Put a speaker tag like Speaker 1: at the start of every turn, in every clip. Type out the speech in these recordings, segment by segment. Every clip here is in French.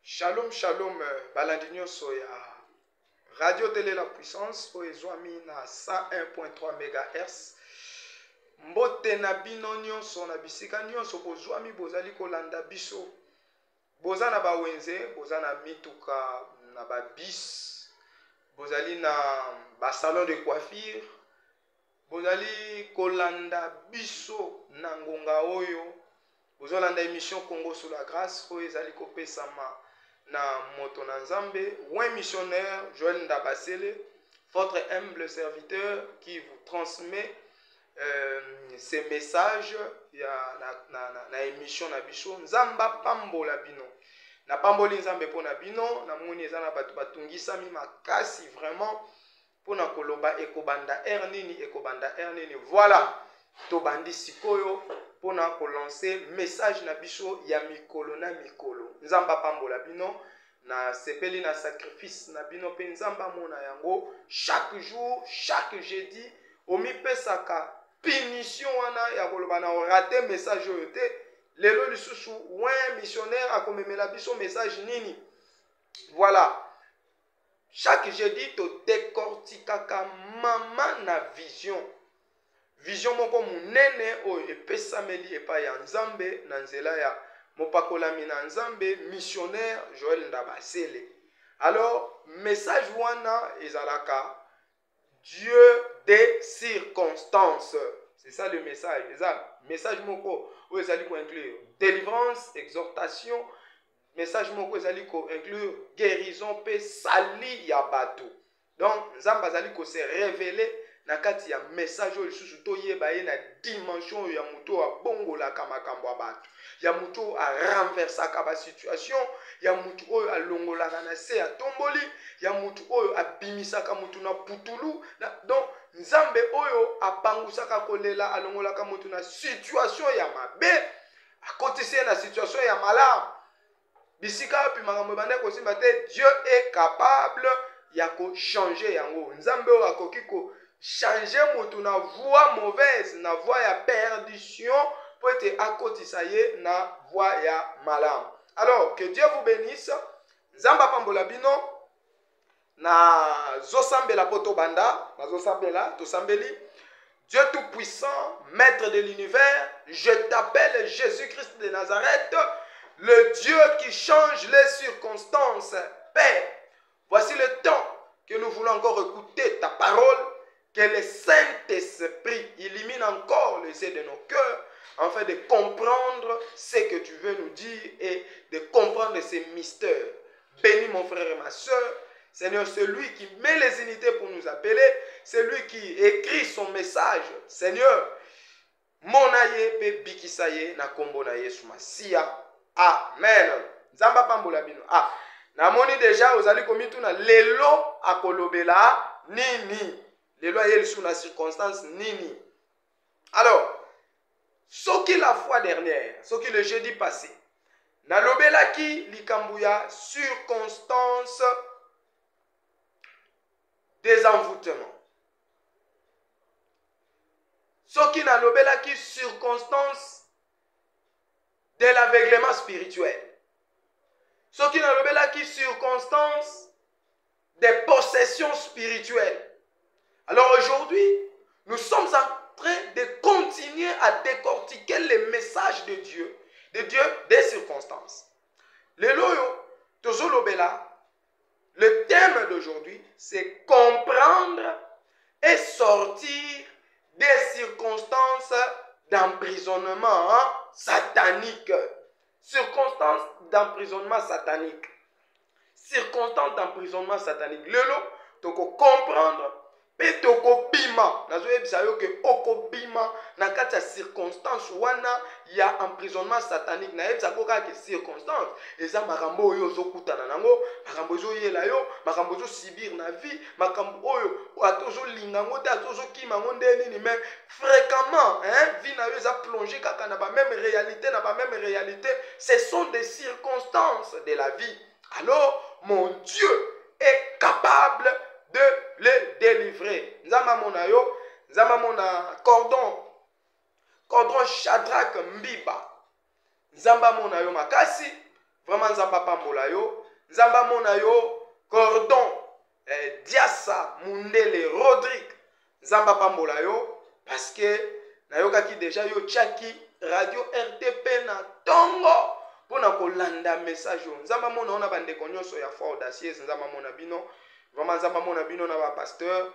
Speaker 1: Shalom, shalom, balandinyo soya. Radio Télé La Puissance, oezwami na 101.3 MHz. Mbote na bino nyonso na bisika nyonso bozwami bozali kolanda biso. Boza na bawenze, boza na mituka, na babis, bozali na salon de coiffure, bozali kolanda biso na ngonga oyo. Bozolanda émission Congo sous la grâce, oyo ezali kopesama na moto na nzambe, un missionnaire Joël Ndabasele, votre humble serviteur qui vous transmet ces messages na émission na biso. Nzamba pambola bino. Na pamboli nzambe po na bino, na moni eza na batu batungisami makasi vraiment po na koloba ekobanda ernini. Voilà, to bandi sikoyo po na kolancer message na biso ya mikolo na mikolo. Nzamba pambola bino, na sepeli na sacrifice na bino pe nzamba mona yango chaque jour, chaque jeudi omi pesaka punition wana ya koloba na raté message oyo te. Lelo lisusu un missionnaire akomemela biso message nini. Voilà, chaque jeudi to décortiquaka mama na vision moko munene oyo epesameli epa ya nzambe na nzela ya mopakolami na nzambe missionnaire Joël Ndabasele. Alors message wana ezalaka Dieu des circonstances. C'est ça le message. Message moko oyo ezali ko inclure délivrance, exhortation. Message moko ezali ko inclure guérison pe sali ya bato. Donc nzamba ezali ko se révéler na kati ya message oyo lisusu toyeba ye na dimension ya muto a bongolaka makambo ya bato, ya muto a renversaka ba situation, ya muto oyo alongolaka na se ya tomboli, ya muto oyo abimisaka mutu na putulu donc nzambe oyo apangusaka kolela alongolaka mutu na situation ya mabe akotisi na situation ya malamu. Bisika pi makambo bande ko simba te, Dieu est capable ya ko changer yango. Nzambe oyo akoki ko changer mutu na voie mauvaise, na voie ya perdition, pour être akotisa ye na voie ya malam. Alors, que Dieu vous bénisse. Nzamba pambola bino na zosambela poto banda, na zosambela to sambeli. Dieu tout-puissant, maître de l'univers, je t'appelle Jésus-Christ de Nazareth, le Dieu qui change les circonstances. Père, voici le temps que nous voulons encore écouter ta parole. Que le Saint-Esprit illumine encore les yeux de nos cœurs afin de comprendre ce que tu veux nous dire et de comprendre ces mystères. Bénis mon frère et ma soeur. Seigneur, celui qui met les unités pour nous appeler, celui qui écrit son message. Seigneur, mon aye pe bikisaye na kombo na Yesu Masia. Amen. Nzamba pambola bino. Na moni déjà ozali komitu na lelo akolobela nini. Les loyers sous la circonstance nini. Alors, ce qui la fois dernière, ce qui le jeudi passé, na lobelaki likambuya circonstance des envoûtements. Ce qui na lobelaki circonstance de l'aveuglement spirituel. Ce qui na lobelaki circonstance des possessions spirituelles. Alors aujourd'hui, nous sommes en train de continuer à décortiquer les messages de Dieu des circonstances. Le loyo, tozolobela, le thème d'aujourd'hui, c'est comprendre et sortir des circonstances d'emprisonnement satanique. Circonstances d'emprisonnement satanique. Circonstances d'emprisonnement satanique. Le lo, toko comprendre. Petoko bima, nazo yebisa yo ke okobima na kati ya circonstance wana ya emprisonnement satanique. Na yebisa ko kaka circonstance eza makambo oyo ozokutana nango, makambo ezoyela yo, makambo ezosibir na vie, makambo oyo atozolinga ngo te atozokima ngo nde nini, mais fréquemment vie na yo eza plongé kaka na ba même réalité, ce sont des circonstances de la vie. Alors mon Dieu est capable de les délivrer. Nzamba mona yo, nzamba mona cordon Shadrach Mbiba. Nzamba mona yo makasi, vraiment nzamba pambola yo, nzamba mona yo, Cordon, Diassa, Mundele, Rodrigue, nzamba pambola yo, parce que nayoka ki déjà yo tchaki radio RTP na tongo, pour na kolanda message yo, nzamba mona ona bande konyoso ya foi audacieuse, nzamba mona bino, vraiment nzamba mona bino na ba pasteur,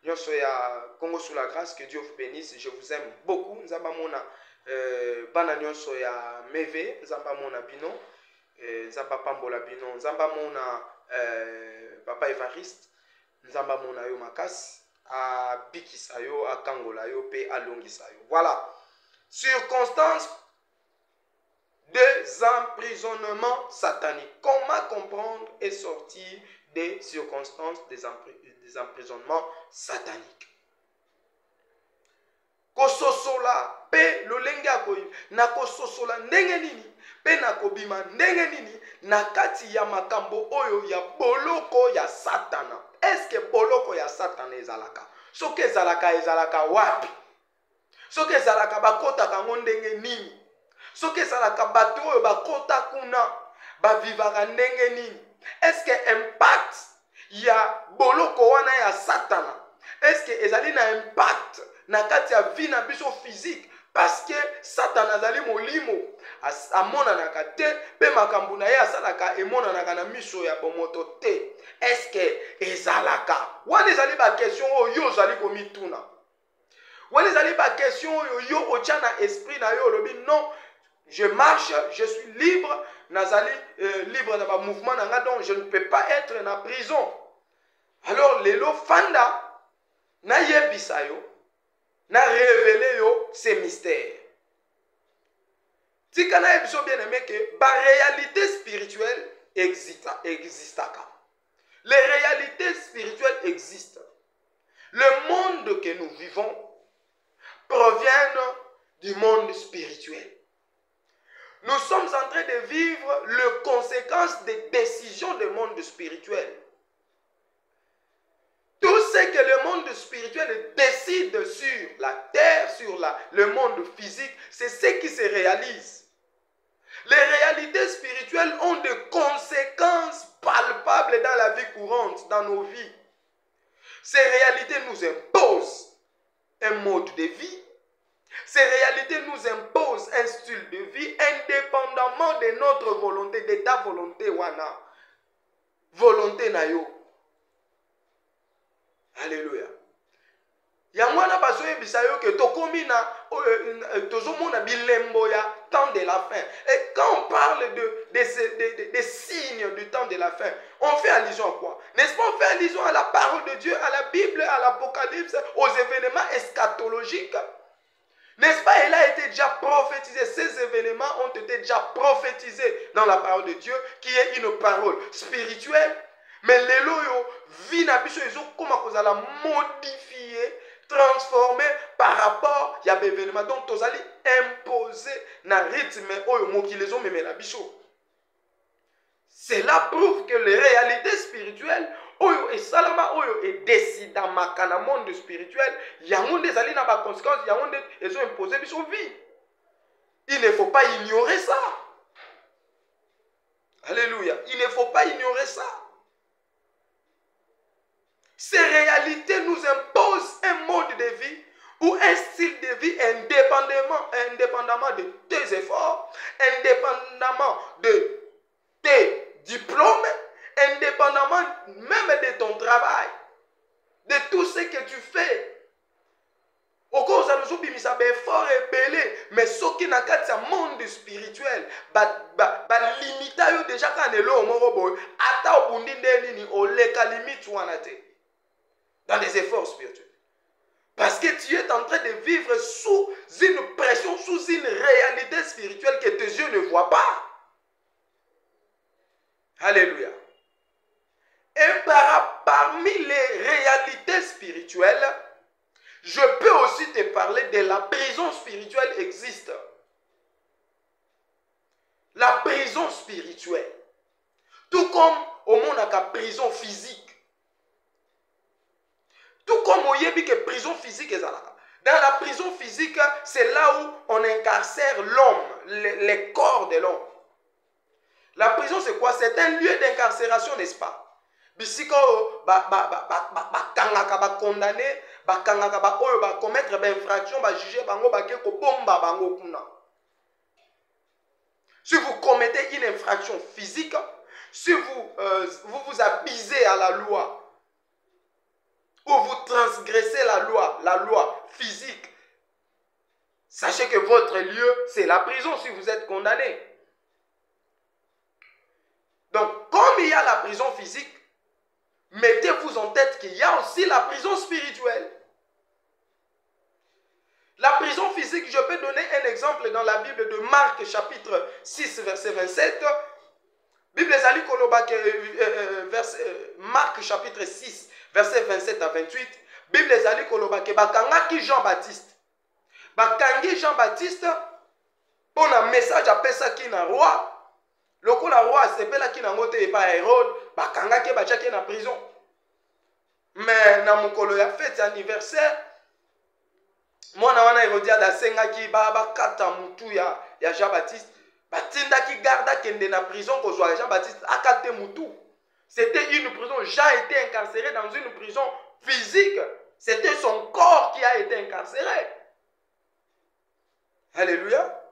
Speaker 1: nyonso ya Congo sous la grâce, que Dieu vous bénisse, je vous aime beaucoup, nzamba mona bana nyonso ya meve, nzamba mona bino, nzamba pambola bino, nzamba mona papa Evariste, nzamba mona yo makasi, a bikisa yo, a kangola yo, pe a longisa yo. Voilà. Circonstances des emprisonnements sataniques. Comment comprendre et sortir des circonstances des emprisonnements sataniques? Kososola pe lolenge akoyi na kososola ndenge nini pe na kobima ndenge nini na kati ya makambo oyo ya boloko ya satana. Est-ce que boloko ya satana ezalaka? Soki ezalaka wapi? Soki ezalaka bakotaka ngo ndenge nini? Soki ezalaka bato oyo bakota kuna bavivaka ndenge nini? Est-ce que impact ya boloko wana ya satana, est-ce que ezali na impact na kati ya vie na biso physique? Parce que Satan azali molimo amonanaka te pe makambo na ye asalaka emonanaka na miso ya bomoto te. Est-ce que ezalaka? Wana ezali ba question oyo ozali komituna. Wana ezali ba question oyo yo otya na esprit na yo lobi non, je marche, je suis libre, nazali libre na ba mouvement nanga, donc je ne peux pas être na prison. Alors lelo fanda na yebisa yo, na révéler yo ces mystères. Tika na ebiso bien aimé que ba réalité spirituelle existaka. Les réalités spirituelles existent. Le monde que nous vivons provient du monde spirituel. Nous sommes en train de vivre les conséquences des décisions du monde spirituel. Tout ce que le monde spirituel décide sur la terre, sur le monde physique, c'est ce qui se réalise. Les réalités spirituelles ont des conséquences palpables dans la vie courante, dans nos vies. Ces réalités nous imposent un mode de vie. Ces réalités nous imposent un style de vie indépendamment de notre volonté, de ta volonté, wana. Volonté na yo. Alléluia. Yangwana bazoye bisayo que tokomi na tozomona bilembo ya temps de la fin. Et quand on parle des signes du temps de la fin, on fait allusion à quoi? N'est-ce pas, on fait allusion à la parole de Dieu, à la Bible, à l'Apocalypse, aux événements eschatologiques. N'est-ce pas, il a été déjà prophétisé, ces événements ont été déjà prophétisés dans la parole de Dieu, qui est une parole spirituelle. Mais les loyaux, vie na biso, ils ont comment qu'on a modifié, transformé par rapport à l'événement. Donc, ils allez imposer na rythme oyo mokilezo meme la biso. Cela prouve que les réalités spirituelles oyo et salama oyo et décida makana monde spirituel, yango des ali na ba conséquences, yango ils ont imposé biso vie. Il ne faut pas ignorer ça. Alléluia. Il ne faut pas ignorer ça. Ces réalités nous imposent un mode de vie ou un style de vie indépendamment de tes efforts, indépendamment de tes diplômes, indépendamment même de ton travail, de tout ce que tu fais. Au cas où nous bimisa effort et belé, mais ce qui n'a qu'à dire monde spirituel, limita yo déjà quand on est là au morobo, ata au bundi nini o leka limite wanate. Dans les efforts spirituels. Parce que tu es en train de vivre sous une pression, sous une réalité spirituelle que tes yeux ne voient pas. Alléluia. Et parmi les réalités spirituelles, je peux aussi te parler de la prison spirituelle existe. La prison spirituelle. Tout comme au monde a une prison physique. Tout comme on dit que prison physique est là. Dans la prison physique, c'est là où on incarcère l'homme, le corps de l'homme. La prison, c'est quoi? C'est un lieu d'incarcération, n'est-ce pas? Bisiko, kangaka, condamné, kangaka, commettre infraction, juger, bomba, kuna. Si vous commettez une infraction physique, si vous vous abusez à la loi, ou vous transgressez la loi physique, sachez que votre lieu, c'est la prison si vous êtes condamné. Donc, comme il y a la prison physique, mettez-vous en tête qu'il y a aussi la prison spirituelle. La prison physique, je peux donner un exemple dans la Bible de Marc chapitre 6 verset 27. Bible ezali koloba Marc chapitre 6 verset 27 à 28. Bible ezali koloba ke bakangaki Jean-Baptiste. Bakangi Jean-Baptiste pour un message apesaki na roi. Lokola roi asepelaki na ngote epa Hérode, bakangaki bachaki na prison. Mais na mukolo ya fête anniversaire, mwana wana Hérodiade asengaki bakata mutu ya Jean-Baptiste, batindaki garda kende na prison kozwa Jean-Baptiste akate mutu. C'était une prison. Jean était incarcéré dans une prison physique. C'était son corps qui a été incarcéré. Alléluia.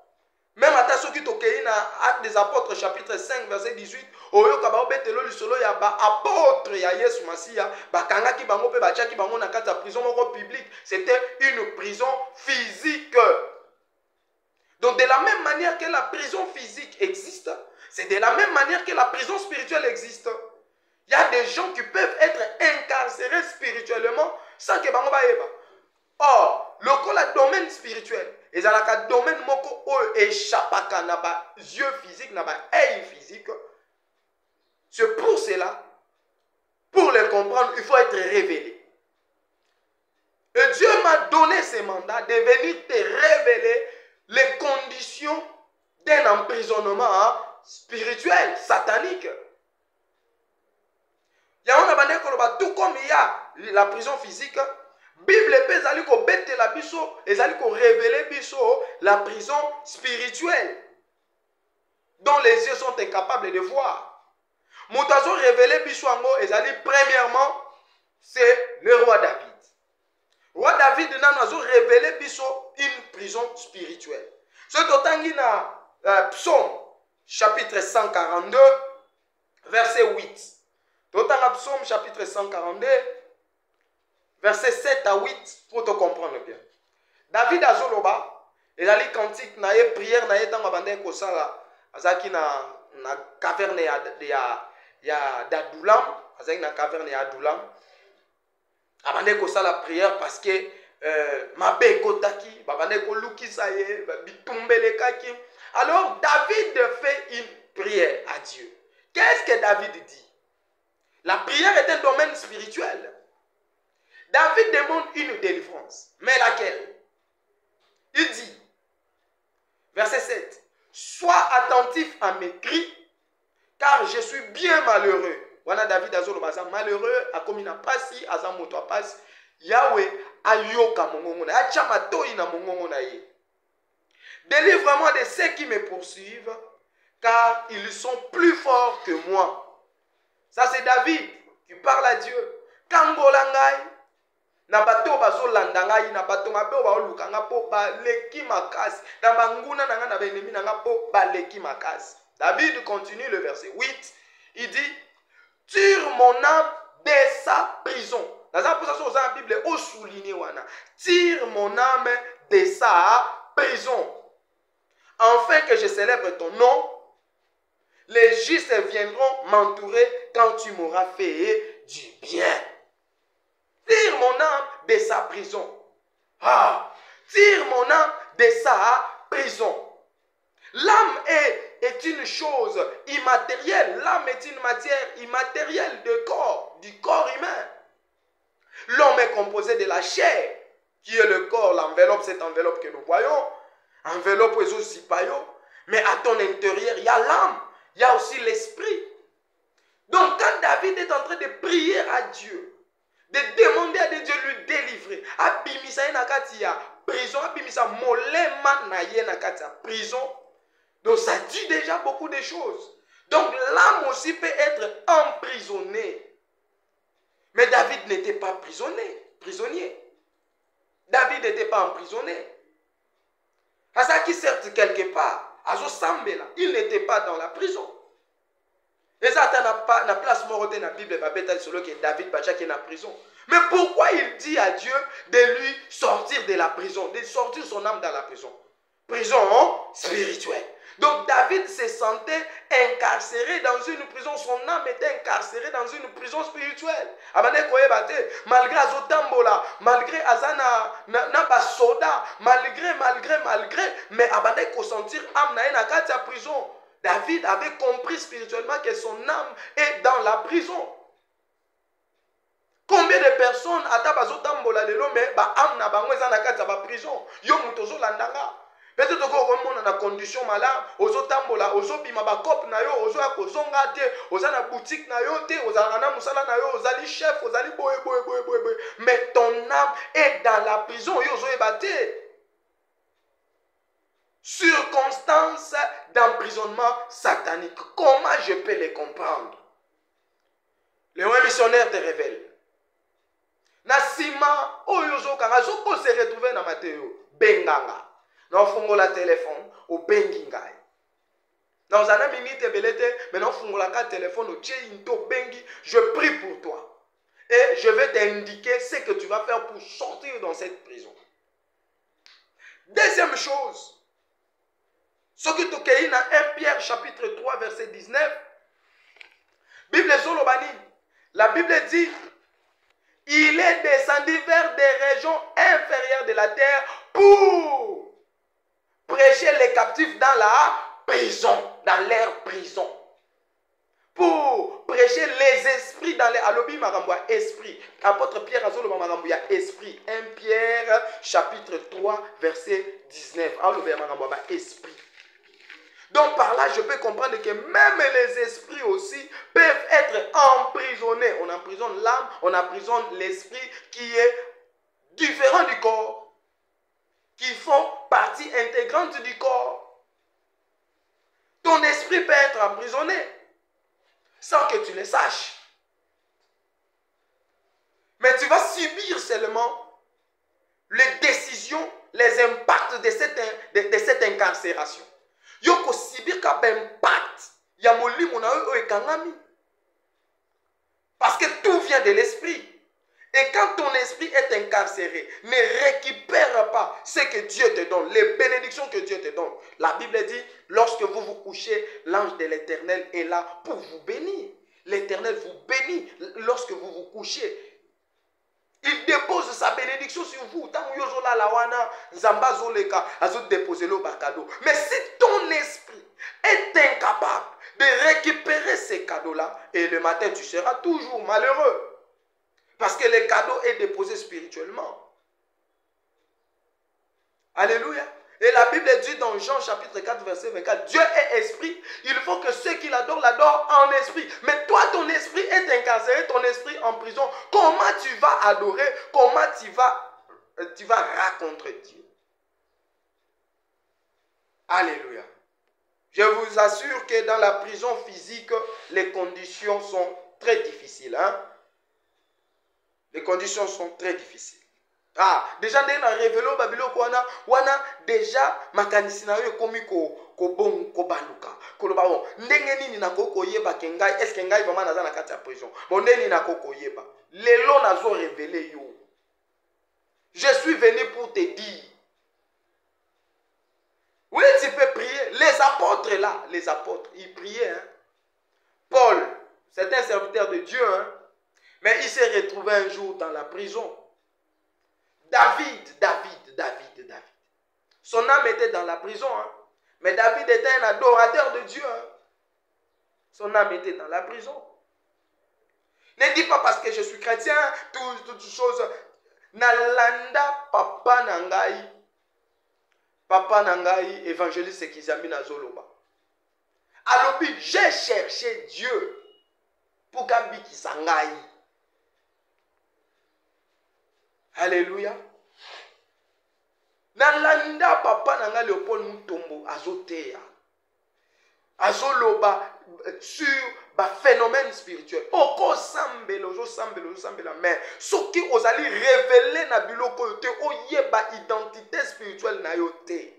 Speaker 1: Même à ceux qui tokei na Actes des Apôtres chapitre 5 verset 18, oyo kaba betelo lisolo ya ba apôtre ya Yesu Masia, bakangaki bango pe bachaki bango na kata prison moko publique, c'était une prison physique. Donc de la même manière que la prison physique existe, c'est de la même manière que la prison spirituelle existe. Il y a des gens qui peuvent être incarcérés spirituellement sans que bango ba eba. Or, le domaine spirituel, et dans le domaine moko o échappaka na ba yeux physiques, na ba œil physique. C'est pour cela, pour le comprendre, il faut être révélé. Et Dieu m'a donné ce mandat de venir te révéler les conditions d'un emprisonnement spirituel, satanique. Tout comme il y a la prison physique, Bible peut ezali ko betela biso, ezali ko révéler biso la prison spirituelle dont les yeux sont incapables de voir. Moutazo révélé biso ango ezali premièrement c'est le roi David. Roi David n'a révélé biso une prison spirituelle. Ce totangi na Psaume chapitre 142 verset 8. Totanga Psaume chapitre 142 verset 7 à 8 pour te comprendre bien. David azoloba, il a li cantique na ye prière na ye tanga bande ko sala azaki na caverne ya d'Adulam, azaki na caverne ya Adulam. Abande ko sala prière parce que mabe kotaki, babande ko lukisa ye, bitumbele kaki. Alors David fait une prière à Dieu. Qu'est-ce que David dit? La prière est un domaine spirituel. David demande une délivrance. Mais laquelle? Il dit, verset 7, sois attentif à mes cris, car je suis bien malheureux. Wana David azolo baza malheureux, akomina pasi, azamoto pasi. Yahweh ayoka mongongona, achama toi na mongongona ye. Délivre-moi de ceux qui me poursuivent, car ils sont plus forts que moi. Ça c'est David qui parle à Dieu. Kangolangai, na bato bazo landangai, na bato mabe ba olukanga po ba leki makasi, na banguna nanga na benemi nanga po ba leki makasi. David continue le verset 8, il dit, tire mon âme de sa prison. Dans la position de la Bible, au souligné wana, tire mon âme de sa prison. Afin que je célèbre ton nom, les justes viendront m'entourer quand tu m'auras fait du bien. Tire mon âme de sa prison. Ah, tire mon âme de sa prison. L'âme est une chose immatérielle. L'âme est une matière immatérielle du corps humain. L'homme est composé de la chair, qui est le corps, l'enveloppe, cette enveloppe que nous voyons. Enveloppe est aussi paillot. Mais à ton intérieur, il y a l'âme, il y a aussi l'esprit. Donc quand David est en train de prier à Dieu, de demander à Dieu de lui délivrer, abimisa nakati ya prison, abimisa molema na ye nakati ya prison. Donc ça dit déjà beaucoup de choses. Donc l'âme aussi peut être emprisonnée. Mais David n'était pas prisonnier. David n'était pas emprisonné. Asaki certes quelque part, il n'était pas dans la prison. Et ça n'a place morote dans la Bible, que David est dans la prison. Mais pourquoi il dit à Dieu de lui sortir de la prison, de sortir son âme dans la prison? Prison spirituelle. Donc David se sentait incarcéré dans une prison, son âme était incarcérée dans une prison spirituelle. Malgré Azotambola, malgré Azana, Soda, malgré, mais abandé qu'on sentir âme na katia prison. David avait compris spirituellement que son âme est dans la prison. Combien de personnes Atabazotambola de l'homme, mais âme na bango na katia prison. Yo mutozo landanga. Peut-être que vous avez condition malade, vous avez bima bakop na yo, vous avez kozonga te, vous avez na boutique na yo te, vous avez na musala na yo, vous avez chef, vous avez boy. Mais ton âme est dans la prison, yo zo ebate. Circonstances d'emprisonnement satanique. Comment je peux les comprendre? Le roi missionnaire te révèle. Nasima oyozo kanga zoko se retrouver na Matteo benganga. Non fungola téléphone au bengi ngai. Dans un minute belete, maintenant fungola ka téléphone au tchéinto bengi, je prie pour toi. Et je vais t'indiquer ce que tu vas faire pour sortir dans cette prison. Deuxième chose, ce que tu as dans 1 Pierre chapitre 3 verset 19, Bible Zolobani, la Bible dit, il est descendu vers des régions inférieures de la terre pour prêcher les captifs dans la prison, dans leur prison. Pour prêcher les esprits dans les... Alobi Marambouya, esprit. Apôtre Pierre Azolo Marambouya, esprit. 1 Pierre, chapitre 3, verset 19. Alobi Marambouya, esprit. Donc par là, je peux comprendre que même les esprits aussi peuvent être emprisonnés. On emprisonne l'âme, on emprisonne l'esprit qui est différent du corps, qui font partie intégrante du corps. Ton esprit peut être emprisonné sans que tu le saches. Mais tu vas subir seulement les décisions, les impacts de cette incarcération. Yoko subir comme impact. Parce que tout vient de l'esprit. Et quand ton esprit est incarcéré, ne récupère pas ce que Dieu te donne, les bénédictions que Dieu te donne. La Bible dit, lorsque vous vous couchez, l'ange de l'Éternel est là pour vous bénir. L'Éternel vous bénit lorsque vous vous couchez. Il dépose sa bénédiction sur vous. Mais si ton esprit est incapable de récupérer ces cadeaux-là, et le matin tu seras toujours malheureux. Parce que le cadeau est déposé spirituellement. Alléluia. Et la Bible dit dans Jean chapitre 4 verset 24, Dieu est esprit, il faut que ceux qui l'adorent, l'adorent en esprit. Mais toi, ton esprit est incarcéré, ton esprit en prison. Comment tu vas adorer, comment tu vas raconter Dieu? Alléluia. Je vous assure que dans la prison physique, les conditions sont très difficiles. Les conditions sont très difficiles. Ah, déjà, dans la révélation, wana déjà, makanisina yo komi ko bon ko baluka. Ko loba bon, ndenge nini na koko yeba ke ngai, est-ce que ngai vraiment naza na kati ya prison? Bon ndeni na koko yeba. Lelo nazo révélé yo. Je suis venu pour te dire. Oui, tu peux prier. Les apôtres là, les apôtres, ils priaient. Paul, c'est un serviteur de Dieu, mais il s'est retrouvé un jour dans la prison. David. Son âme était dans la prison. Mais David était un adorateur de Dieu. Son âme était dans la prison. Ne dis pas parce que je suis chrétien, toutes choses. Nalanda papa nangai. Papa nangai, évangéliste Kizami Nazoloba. Alobi, j'ai cherché Dieu pour Gambi Kisangai. Alléluia. Nalanda papa nanga Léopold Mutombo azoteya. Azoloba sur ba phénomène spirituel. Oko sambela, ozo sambela, mais ce qui os allez révéler na biloko yote, oyeba identité spirituelle na yote.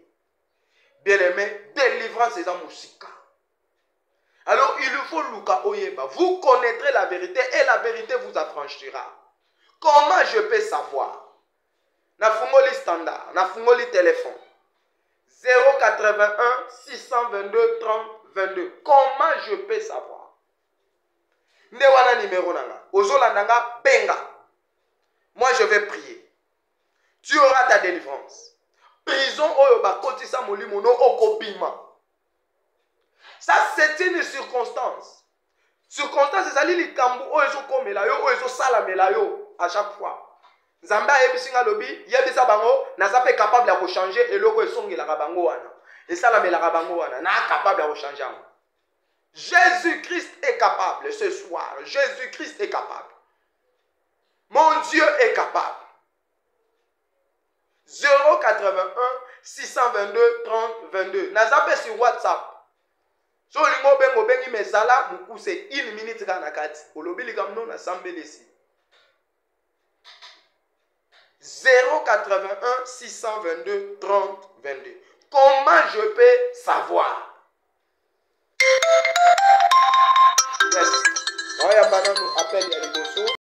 Speaker 1: Bien aimé, délivrance est en musique. Alors il faut Luka oyeba. Vous connaîtrez la vérité et la vérité vous affranchira. Comment je peux savoir? Na fungoli standard, na fungoli téléphone. 081 622 30 22. Comment je peux savoir? Ne wana numéro nanga. Ozola nanga benga. Moi je vais prier. Tu auras ta délivrance. Prison oyoba kotisa molimono okobima. Ça c'est une circonstance. Circonstance ezali likambu oyo komela yo oyo salamela yo à chaque fois. Nzambe ayebisinga lobi yebisa bango naza pe capable ya changer eloko esongelaka bango wana. Esalamelaka bango wana na capable ya changer. Jésus-Christ est capable ce soir. Jésus-Christ est capable. Mon Dieu est capable. 081 622 30 22. Nazape sur WhatsApp. So lingo bengo bengi mesala mukuse 1 minute kana kati. Olobi likamno na sambelesi. 081 622 30 22. Comment je peux savoir? Yes. Oya bana nous appelle ya liboso.